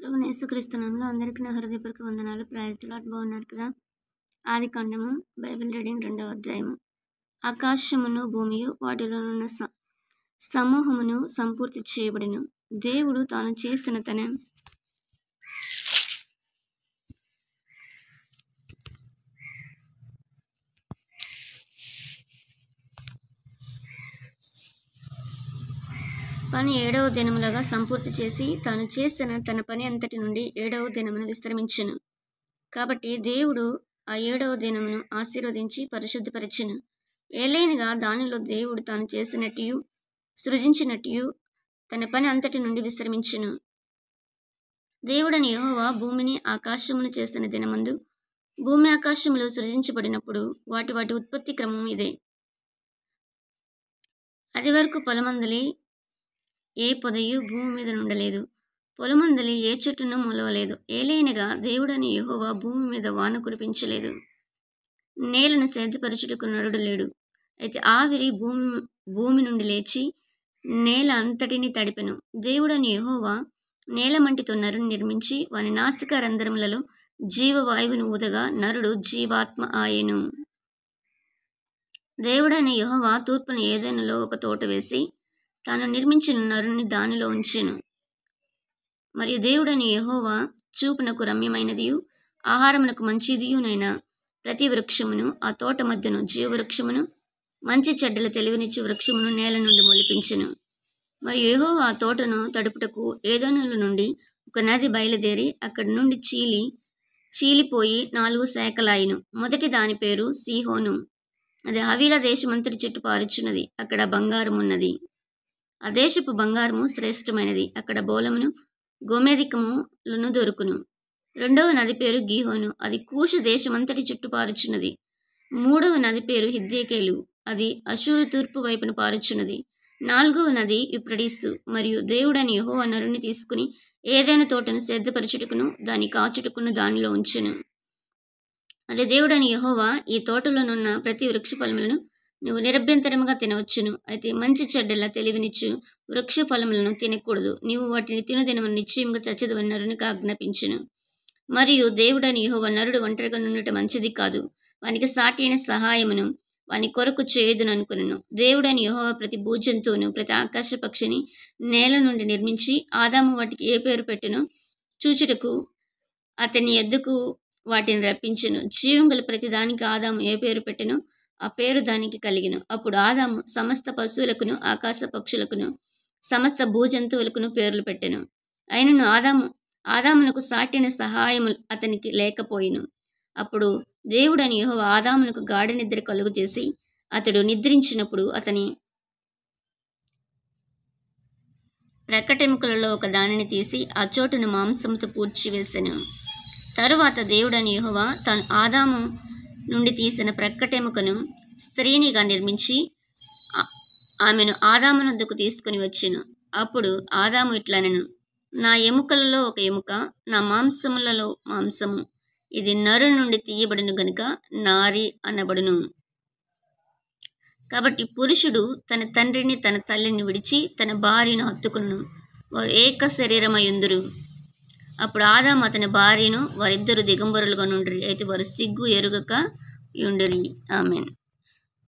ప్రభువైన యేసుక్రీస్తు నామములో అందరికీ నా హృదయపూర్వక వందనాలు. Praise the lord. బాగున్నారు కదా? ఆదికాండము బైబిల్ రీడింగ్ 2వ అధ్యాయము. ఆకాశమును భూమియు వాటిలోనున్న సమూహమును సంపూర్తి చేయబడెను. దేవుడు తాను చేస్తున్న తన పని 7వ దినములుగా సంపూర్తి చేసి తాను చేసిన తన పని అంతటి నుండి 7వ దినమును విశ్రమించెను. కాబట్టి దేవుడు ఆ 7వ దినమును ఆశీర్వదించి పరిశుద్ధపరచెను. ఏలైనగా దానిలో దేవుడు తాను చేసినట్టు సృజించినట్టు తన పని అంతటి నుండి విశ్రమించెను. దేవుడని యెహోవా భూమిని ఆకాశమును చేసిన దినమందు భూమి ఆకాశములు సృజించబడినప్పుడు వాటి ఉత్పత్తి క్రమం ఇదే. అది వరకు పొలమందలి ఏ పొదయు భూమి మీద నుండలేదు, పొలమందలి ఏ చెట్టును మొలవలేదు. ఏలైనగా దేవుడని యెహోవా భూమి మీద వాన కురిపించలేదు, నేలను సేద్యపరచుటకు నరుడు లేడు. అయితే ఆవిరి భూమి నుండి లేచి నేల అంతటిని తడిపెను. దేవుడని యెహోవా నేల మంటితో నరుని నిర్మించి వాని నాసికా రంధ్రములలో జీవవాయువును ఊదగా నరుడు జీవాత్మ ఆయెను. దేవుడైన యెహోవా తూర్పున ఏదెనులో ఒక తోట వేసి తాను నిర్మించిన నరుని దానిలో ఉంచెను. మరియు దేవుడైన యెహోవా చూపునకు రమ్యమైనదియు ఆహారమునకు మంచిదియునైన ప్రతి వృక్షమును ఆ తోట మధ్యను జీవవృక్షమును మంచి చెడ్డల తెలివినిచ్చు వృక్షమును నేల నుండి మొలిపించెను. మరియు యెహోవా ఆ తోటను తడుపుటకు ఏదెనుల నుండి ఒక నది బయలుదేరి అక్కడి నుండి చీలిపోయి 4 శాఖలాయెను. మొదటి దాని పేరు సీహోను. అది హవీలా దేశమంతటి చుట్టూ పారుచున్నది. అక్కడ బంగారం ఉన్నది. ఆ దేశపు బంగారము శ్రేష్టమైనది. అక్కడ బోలమును గోమేధికములను దొరుకును. రెండవ నది పేరు గీహోను. అది కూషు దేశమంతటి చుట్టూ పారుచున్నది. మూడవ నది పేరు హిద్దెకేలు. అది అషూరు తూర్పు వైపున పారుచున్నది. 4వ నది యూఫ్రటీసు. మరియు దేవుడని యెహోవా నరుని తీసుకుని ఏదైనా తోటను సేద్యపరచుటకును దాని కాచుటకును దానిలో ఉంచెను. మరియు దేవుడని యెహోవా ఈ తోటలోనున్న ప్రతి వృక్ష ఫలములను నువ్వు నిరభ్యంతరముగా తినవచ్చును. అయితే మంచి చెడ్డల తెలివినిచ్చు వృక్ష ఫలములను తినకూడదు. నీవు వాటిని తినుదినమని నిశ్చయముగా చచ్చెదవని నరునికి ఆజ్ఞాపించెను. మరియు దేవుడని యెహోవా నరుడు ఒంటరిగా నుండుట మంచిది కాదు, వానికి సాటి అయిన సహాయమును వాని కొరకు చేయుదును అనుకునెను. దేవుడని యెహోవా ప్రతి భూజంతువును ప్రతి ఆకాశ పక్షిని నేల నుండి నిర్మించి ఆదాము వాటికి ఏ పేరు పెట్టునో చూచుటకు అతని యొద్దకు వాటిని రప్పించెను. జీవం గల ప్రతి దానికి ఆదాము ఏ పేరు పెట్టెనో ఆ పేరు దానికి కలిగెను. అప్పుడు ఆదాము సమస్త పశువులకును ఆకాశ పక్షులకును సమస్త భూజంతువులకును పేర్లు పెట్టెను. అయినను ఆదామునకు సాటిన సహాయము అతనికి లేకపోయిను. అప్పుడు దేవుడని యెహోవా ఆదామునకు గాఢ నిద్ర కలుగు చేసి అతడు నిద్రించినప్పుడు అతని ప్రక్కటెముకలలో ఒక దానిని తీసి ఆ చోటును మాంసముతో పూడ్చివేసెను. తరువాత దేవుడని యెహోవా తాను ఆదాము నుండి తీసిన ప్రక్కటెముకను స్త్రీనిగా నిర్మించి ఆమెను ఆదాము నొద్దకు తీసుకుని వచ్చెను. అప్పుడు ఆదాము ఇట్లనెను, నా ఎముకలలో ఒక ఎముక, నా మాంసములలో మాంసము. ఇది నరు నుండి తీయబడిన గనుక నారి అనబడును. కాబట్టి పురుషుడు తన తండ్రిని తన తల్లిని విడిచి తన భార్యను హత్తుకును, వారు ఏక శరీరమయుందురు. అప్పుడు ఆదాము అతని భార్యను వారిద్దరు దిగంబరులుగా నుండిరి. అయితే వారు సిగ్గు ఎరుగక యుండిరి. ఆమేన్.